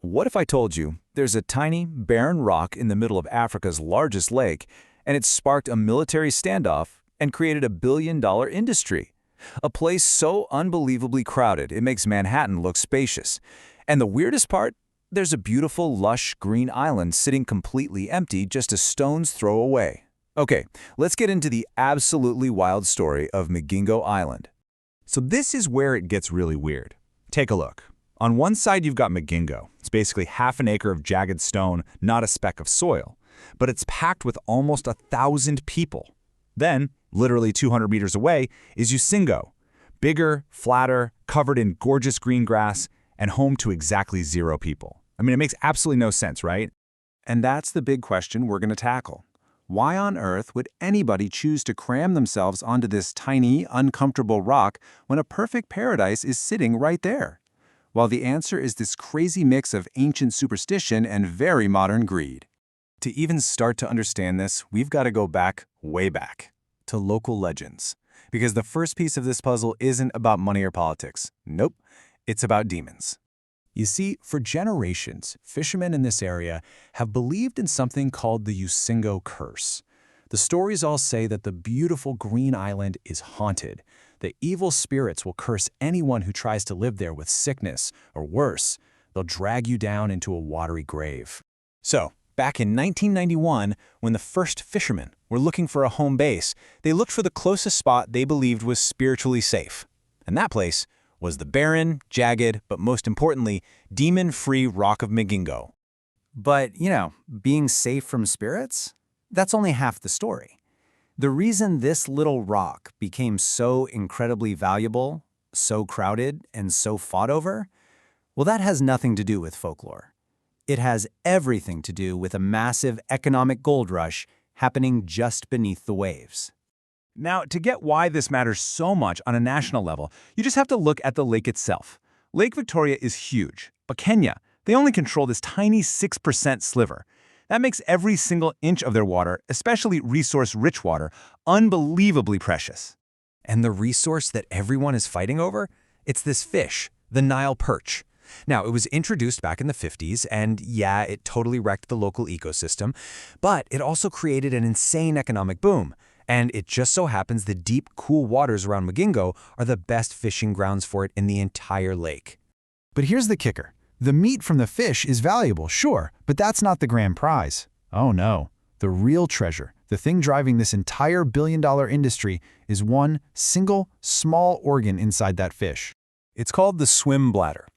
What if I told you there's a tiny, barren rock in the middle of Africa's largest lake, and it sparked a military standoff and created a billion-dollar industry? A place so unbelievably crowded it makes Manhattan look spacious. And the weirdest part? There's a beautiful, lush, green island sitting completely empty just a stone's throw away. Okay, let's get into the absolutely wild story of Migingo Island. So this is where it gets really weird. Take a look. On one side, you've got Megingo. It's basically half an acre of jagged stone, not a speck of soil. But it's packed with almost 1,000 people. Then, literally 200 meters away, is Usingo. Bigger, flatter, covered in gorgeous green grass, and home to exactly 0 people. I mean, it makes absolutely no sense, right? And that's the big question we're going to tackle. Why on earth would anybody choose to cram themselves onto this tiny, uncomfortable rock when a perfect paradise is sitting right there? Well, the answer is this crazy mix of ancient superstition and very modern greed. To even start to understand this, we've got to go back, way back, to local legends. Because the first piece of this puzzle isn't about money or politics. Nope, it's about demons. You see, for generations, fishermen in this area have believed in something called the Yucingo Curse. The stories all say that the beautiful green island is haunted. The evil spirits will curse anyone who tries to live there with sickness, or worse, they'll drag you down into a watery grave. So, back in 1991, when the first fishermen were looking for a home base, they looked for the closest spot they believed was spiritually safe. And that place was the barren, jagged, but most importantly, demon-free rock of Megingo. But, being safe from spirits? That's only half the story. The reason this little rock became so incredibly valuable, so crowded, and so fought over, well, that has nothing to do with folklore. It has everything to do with a massive economic gold rush happening just beneath the waves. Now, to get why this matters so much on a national level, you just have to look at the lake itself. Lake Victoria is huge, but Kenya, they only control this tiny 6% sliver. That makes every single inch of their water, especially resource-rich water, unbelievably precious. And the resource that everyone is fighting over? It's this fish, the Nile Perch. Now, it was introduced back in the 50s, and yeah, it totally wrecked the local ecosystem, but it also created an insane economic boom. And it just so happens the deep, cool waters around Megingo are the best fishing grounds for it in the entire lake. But here's the kicker. The meat from the fish is valuable, sure, but that's not the grand prize. Oh no. The real treasure, the thing driving this entire billion-dollar industry, is one single, small organ inside that fish. It's called the swim bladder.